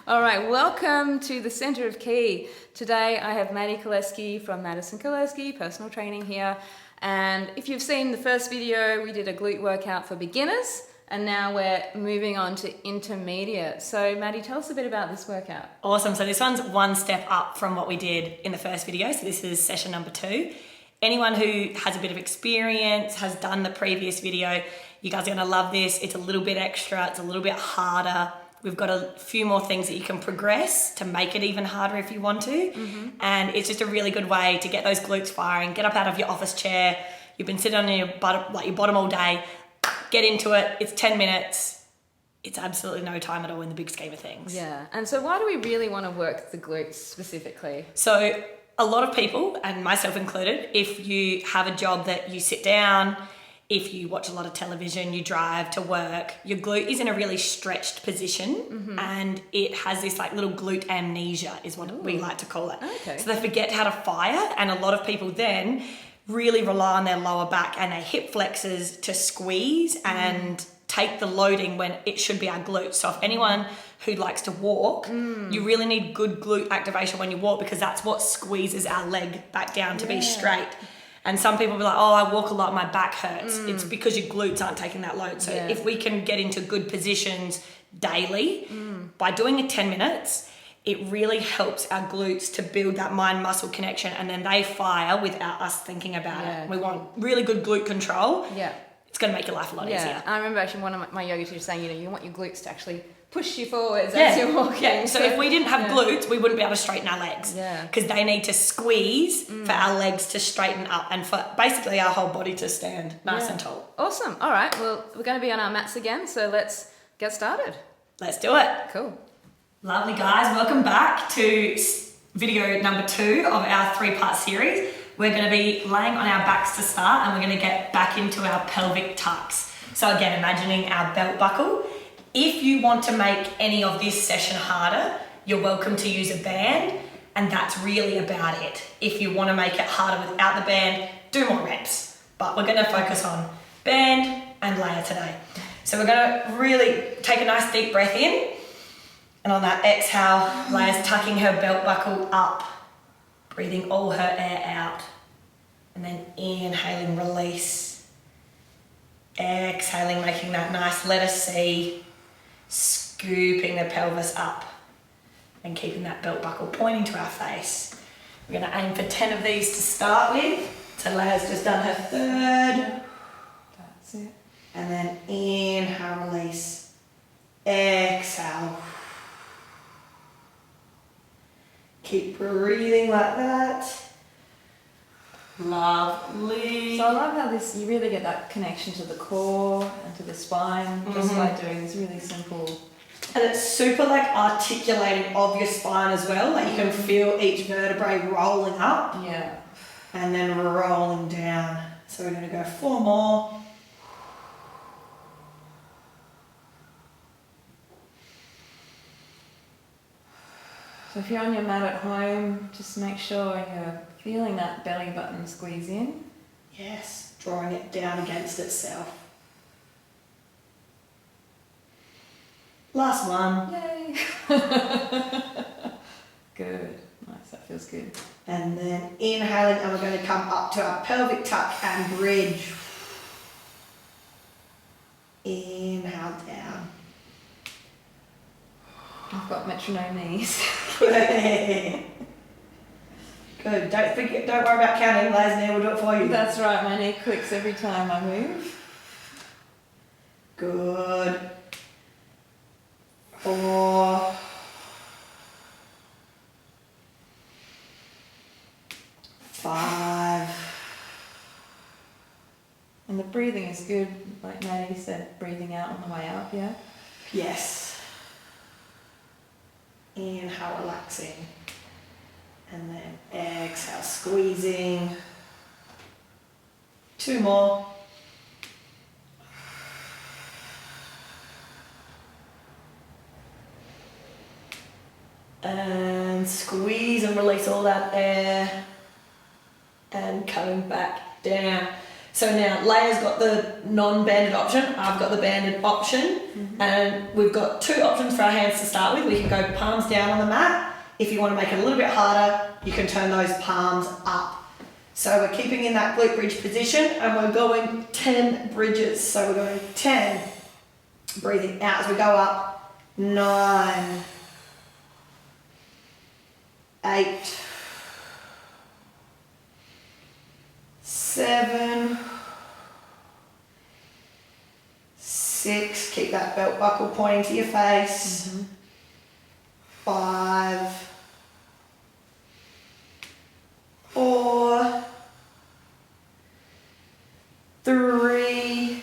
All right, welcome to the Center of Key. Today I have Madi Kalleske from Madison, Kalleske, personal training here. And if you've seen the first video, we did a glute workout for beginners, and now we're moving on to intermediate. So Madi, tell us a bit about this workout. Awesome, so this one's one step up from what we did in the first video. So this is session number 2. Anyone who has a bit of experience, has done the previous video, you guys are gonna love this. It's a little bit extra, it's a little bit harder. We've got a few more things that you can progress to make it even harder if you want to. And it's just a really good way to get those glutes firing, get up out of your office chair. You've been sitting on your bottom all day, get into it. It's 10 minutes. It's absolutely no time at all in the big scheme of things. Yeah, and so why do we really want to work the glutes specifically? So a lot of people, and myself included, if you have a job that you sit down, if you watch a lot of television, you drive to work, your glute is in a really stretched position and it has this like little glute amnesia is what we like to call it. Okay. So they forget how to fire, and a lot of people then really rely on their lower back and their hip flexors to squeeze and take the loading when it should be our glutes. So if anyone who likes to walk, you really need good glute activation when you walk, because that's what squeezes our leg back down to be straight. And some people will be like, oh, I walk a lot, my back hurts. It's because your glutes aren't taking that load. So if we can get into good positions daily, by doing it 10 minutes, it really helps our glutes to build that mind-muscle connection, and then they fire without us thinking about it. We want really good glute control. Yeah. It's going to make your life a lot easier. I remember actually one of my yoga teachers saying, you want your glutes to actually push you forwards as you're walking. Yeah. So if we didn't have glutes, we wouldn't be able to straighten our legs. Yeah. Because they need to squeeze for our legs to straighten up and for basically our whole body to stand nice and tall. Awesome. All right. Well, we're going to be on our mats again, so let's get started. Let's do it. Cool. Lovely, guys. Welcome back to video number 2 of our 3-part series. We're going to be laying on our backs to start, and we're going to get back into our pelvic tucks. So again, imagining our belt buckle. If you want to make any of this session harder, you're welcome to use a band, and that's really about it. If you want to make it harder without the band, do more reps. But we're going to focus on band and layer today. So we're going to really take a nice deep breath in, and on that exhale, Leia's tucking her belt buckle up, breathing all her air out, and then inhaling, release, exhaling, making that nice letter C, scooping the pelvis up and keeping that belt buckle pointing to our face. We're going to aim for 10 of these to start with. So Leia's just done her 3rd. That's it. And then inhale, release, exhale. Keep breathing like that. Lovely. So I love how you really get that connection to the core and to the spine just by doing this really simple. And it's super like articulating of your spine as well. Like you can feel each vertebrae rolling up. Yeah. And then rolling down. So we're going to go 4 more. So if you're on your mat at home, just make sure you're feeling that belly button squeeze in. Yes, drawing it down against itself. Last one. Yay! Good. Nice, that feels good. And then inhaling, and we're going to come up to our pelvic tuck and bridge. Inhale down. I've got metronome knees. Good. Don't worry about counting. Leia's knee will do it for you. That's right, my knee clicks every time I move. Good. 4. 5. And the breathing is good, like Madi said, breathing out on the way up, yeah? Yes. Inhale, relaxing. And then exhale, squeezing. 2 more. And squeeze and release all that air. And coming back down. So now Leia's got the non-banded option, I've got the banded option, and we've got 2 options for our hands to start with. We can go palms down on the mat. If you want to make it a little bit harder, you can turn those palms up. So we're keeping in that glute bridge position, and we're going 10 bridges. So we're going 10, breathing out as we go up, 9, 8, 7, 6, keep that belt buckle pointing to your face, 5, 4, 3,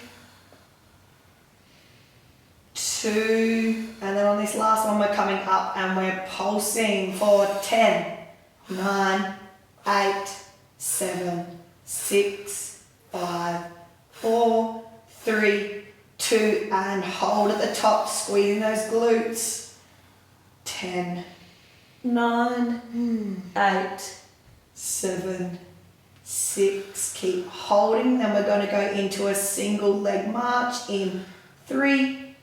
2, and then on this last one we're coming up and we're pulsing for 10, 9, 8, 7, 6, 5, 4, 3, 2, and hold at the top, squeezing those glutes. 10, 9, 8, 7, 6, keep holding. Then we're going to go into a single leg march in 3,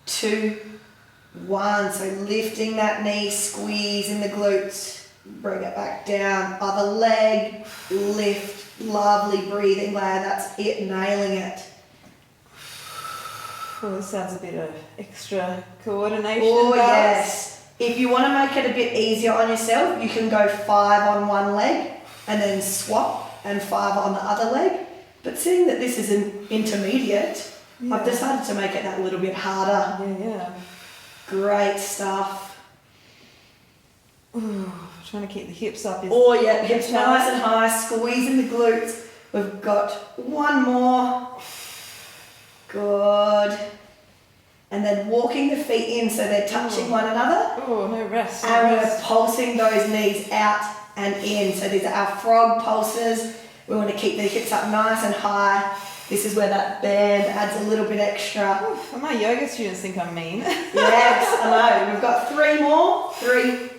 2, 1. So lifting that knee, squeezing the glutes, bring it back down. Other leg, lift, lovely breathing, Leia. That's it, nailing it. Well, this sounds a bit of extra coordination. Oh, yes. If you want to make it a bit easier on yourself, you can go 5 on one leg and then swap and 5 on the other leg. But seeing that this is an intermediate, I've decided to make it that little bit harder. Yeah. Great stuff. Ooh, trying to keep the hips up. Oh yeah, hips nice and high, squeezing the glutes. We've got one more. Good. And then walking the feet in so they're touching one another. Oh, no rest. And we're pulsing those knees out and in. So these are our frog pulses. We want to keep the hips up nice and high. This is where that band adds a little bit extra. Oof, my yoga students think I'm mean. Yes, I know. We've got 3 more. 3,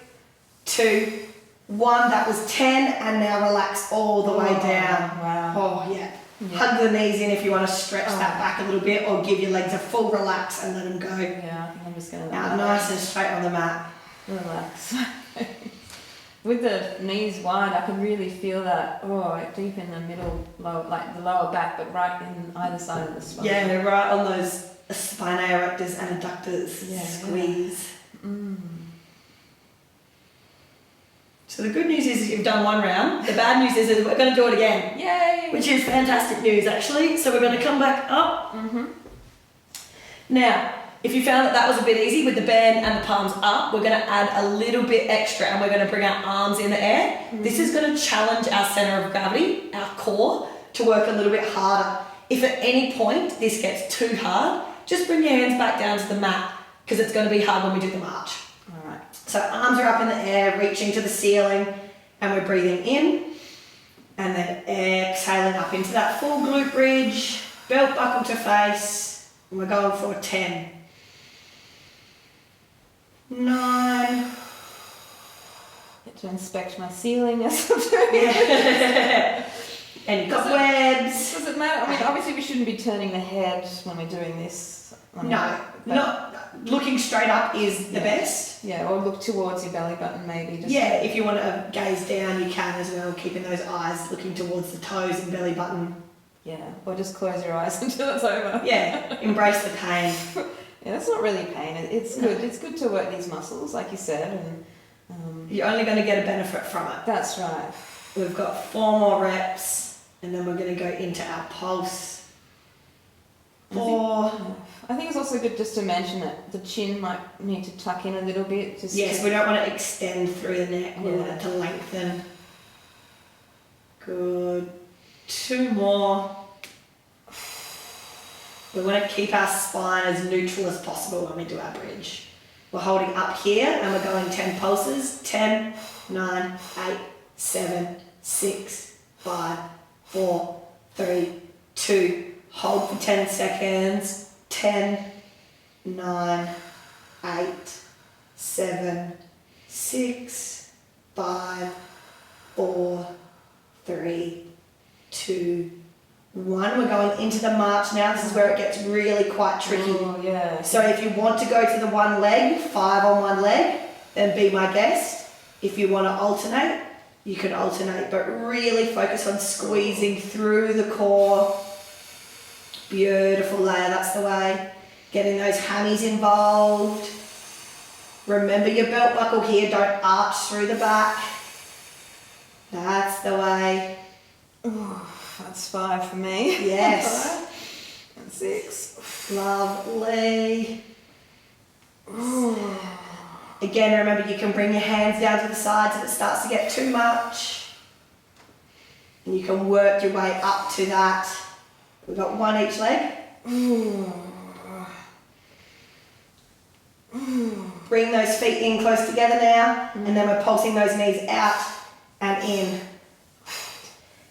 2, 1. That was 10. And now relax all the way down. Wow. Oh, yeah. Hug the knees in if you want to stretch that back a little bit, or give your legs a full relax and let them go. Yeah, I think I'm just going to Out nice and straight on the mat. Relax. With the knees wide, I can really feel that, deep in the middle, like the lower back, but right in either side of the spine. Yeah, they're right on those spinae erectors and adductors. Yeah, Squeeze. So the good news is you've done 1 round. The bad news is we're going to do it again. Yay! Which is fantastic news, actually. So we're going to come back up. Now, if you found that was a bit easy with the band and the palms up, we're going to add a little bit extra, and we're going to bring our arms in the air. This is going to challenge our center of gravity, our core, to work a little bit harder. If at any point this gets too hard, just bring your hands back down to the mat, because it's going to be hard when we do the march. All right. So arms are up in the air, reaching to the ceiling, and we're breathing in, and then exhaling up into that full glute bridge, belt buckle to face, and we're going for 10, 9. Get to inspect my ceiling as I'm doing it. Any cobwebs? Does it matter? I mean, obviously we shouldn't be turning the head when we're doing this. Not looking straight up is the best. Yeah, or look towards your belly button maybe. If you want to gaze down, you can as well, keeping those eyes looking towards the toes and belly button. Yeah, or just close your eyes until it's over. Yeah, embrace the pain. Yeah, that's not really pain. It's good. It's good to work these muscles, like you said, and you're only going to get a benefit from it. That's right. We've got 4 more reps, and then we're going to go into our pulse. 4. I think it's also good just to mention that the chin might need to tuck in a little bit. We don't want to extend through the neck. We want it to lengthen. Good. 2 more. We want to keep our spine as neutral as possible when we do our bridge. We're holding up here and we're going 10 pulses. 10, 9, 8, 7, 6, 5, 4, 3, 2. Hold for 10 seconds. 10, 9, 8, 7, 6, 5, 4, 3, 2, 1. into the march now. This is where it gets really quite tricky. Oh, yeah. So if you want to go to the one leg, 5 on one leg, then be my guest. If you want to alternate, you can alternate, but really focus on squeezing through the core. Beautiful layer, that's the way. Getting those hammies involved. Remember your belt buckle here, don't arch through the back. That's the way. Oh, that's 5 for me. Yes. 5 and 6. Lovely. Again, remember you can bring your hands down to the sides if it starts to get too much. And you can work your way up to that. We've got 1 each leg. Bring those feet in close together now, and then we're pulsing those knees out and in.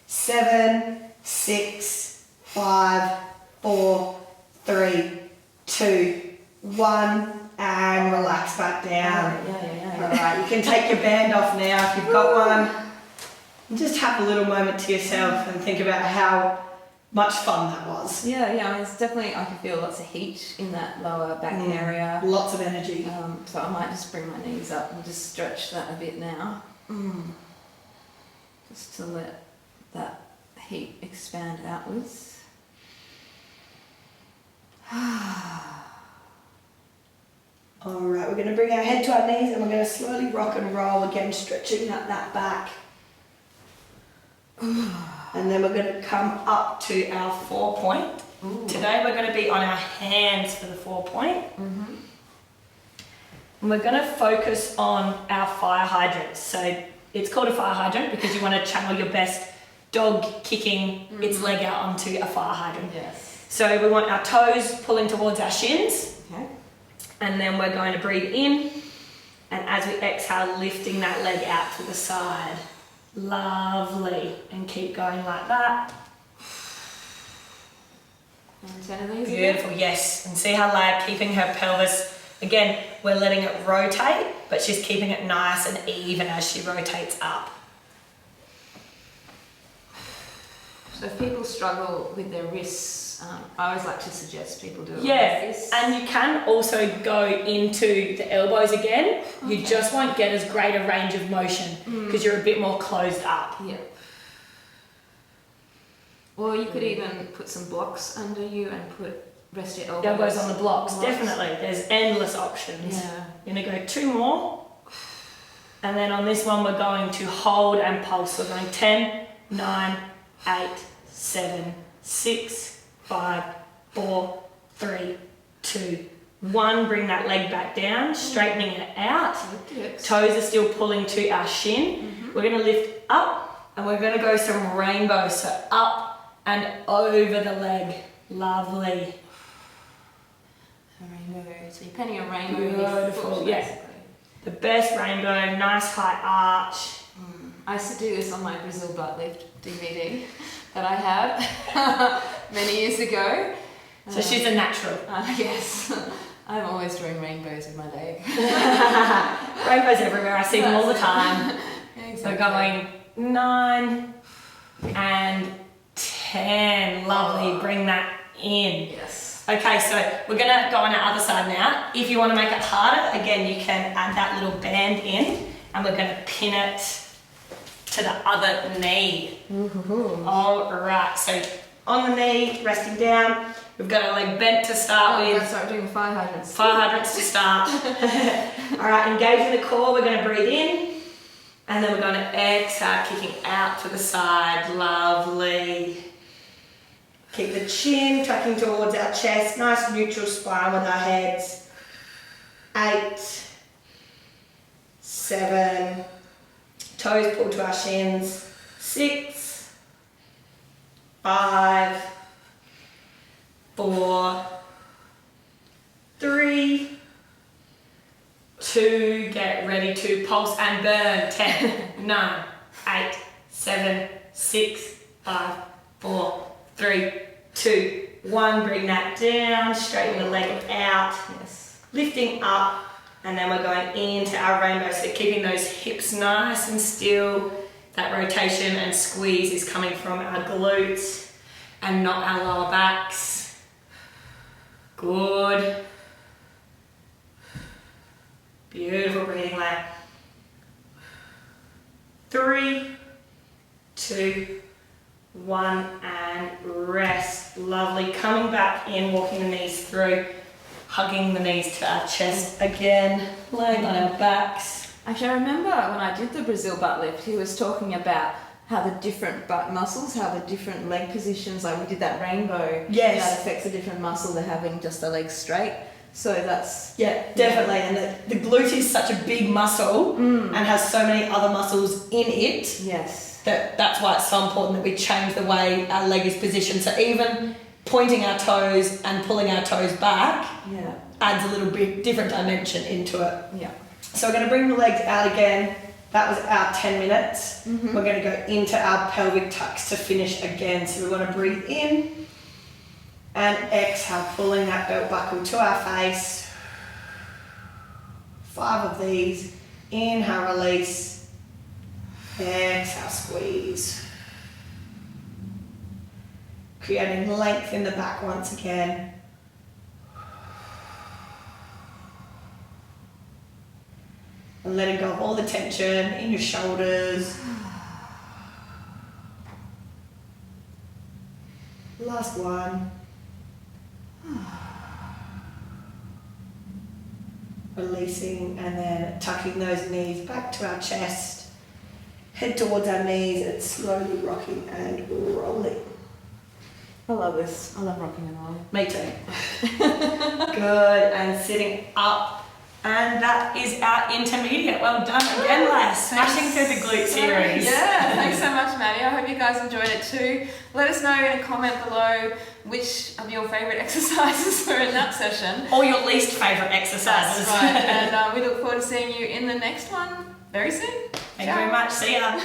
7, 6, 5, 4, 3, 2, 1, and relax back down. Yeah. Alright, you can take your band off now if you've got one. And just have a little moment to yourself and think about how much fun that was. Yeah, I mean, it's definitely, I can feel lots of heat in that lower back area. Lots of energy. So I might just bring my knees up and just stretch that a bit now. Just to let that heat expand outwards. Alright, we're going to bring our head to our knees and we're going to slowly rock and roll again, stretching out that back. And then we're going to come up to our 4 point. Today we're going to be on our hands for the 4 point. And we're going to focus on our fire hydrant. So it's called a fire hydrant because you want to channel your best dog kicking its leg out onto a fire hydrant. Yes. So we want our toes pulling towards our shins. Okay. And then we're going to breathe in. And as we exhale, lifting that leg out to the side. Lovely. And keep going like that. And turn these Beautiful, yes. And see how like keeping her pelvis, again, we're letting it rotate, but she's keeping it nice and even as she rotates up. So if people struggle with their wrists, I always like to suggest people do it with their Yeah, fists. and you can also go into the elbows again. You just won't get as great a range of motion because you're a bit more closed up. Yeah. Or you could even put some blocks under you and rest your elbows On the blocks, definitely. There's endless options. Yeah. You're going to go 2 more. And then on this one, we're going to hold and pulse. We're going 10, 9, 8, 7, 6, 5, 4, 3, 2, 1. Bring that leg back down, straightening it out. Toes are still pulling to our shin. We're going to lift up and we're going to go some rainbow. So up and over the leg. Lovely. Rainbow. So you're painting a rainbow in your Beautiful, foot, yeah. basically. The best rainbow, nice high arch. I used to do this on my Brazil butt lift DVD that I had many years ago. So she's a natural. Yes. I'm always drawing rainbows with my leg. Rainbows everywhere, I see them all the time. Exactly. So going 9 and 10. Lovely, bring that in. Yes. Okay, so we're gonna go on our other side now. If you wanna make it harder, again, you can add that little band in and we're gonna pin it to the other knee. All right, so on the knee, resting down. We've got our leg bent to start with. Let's start doing fire hydrants. Fire hydrants to start. All right, engaging the core, we're going to breathe in. And then we're going to exhale, kicking out to the side. Lovely. Keep the chin tucking towards our chest. Nice neutral spine with our heads. 8, 7, toes pulled to our shins. 6, 5, 4, 3, 2, get ready to pulse and burn. 10, 9, 8, 7, 6, 5, 4, 3, 2, 1. Bring that down, straighten the leg out. Yes. Lifting up, and then we're going into our rainbow. So keeping those hips nice and still. That rotation and squeeze is coming from our glutes. and not our lower backs. Good. Beautiful breathing there. 3, 2, 1, and rest. Lovely. Coming back in, walking the knees through, hugging the knees to our chest again, laying on our backs. Actually, I remember when I did the Brazil butt lift, he was talking about how the different butt muscles, how the different leg positions, like we did that rainbow, Yes. that affects a different muscle they're having just the legs straight. So that's... Yeah, definitely. And the glute is such a big muscle and has so many other muscles in it. Yes. That's why it's so important that we change the way our leg is positioned. So even pointing our toes and pulling our toes back adds a little bit different dimension into it. Yeah. So we're going to bring the legs out again. That was our 10 minutes. We're going to go into our pelvic tucks to finish again. So we want to breathe in and exhale, pulling that belt buckle to our face. 5 of these. Inhale, release. Exhale, squeeze. Creating length in the back once again. And letting go of all the tension in your shoulders. Last one. Releasing and then tucking those knees back to our chest. Head towards our knees and slowly rocking and rolling. I love this. I love rocking and rolling. Me too. Good. And sitting up. And that is our intermediate. Well done again, lass. Smashing through the glute series. Yeah, thanks so much, Maddie. I hope you guys enjoyed it too. Let us know in a comment below which of your favourite exercises were in that session. Or your least favourite exercises. That's right. And we look forward to seeing you in the next one very soon. Thank you very much. See ya.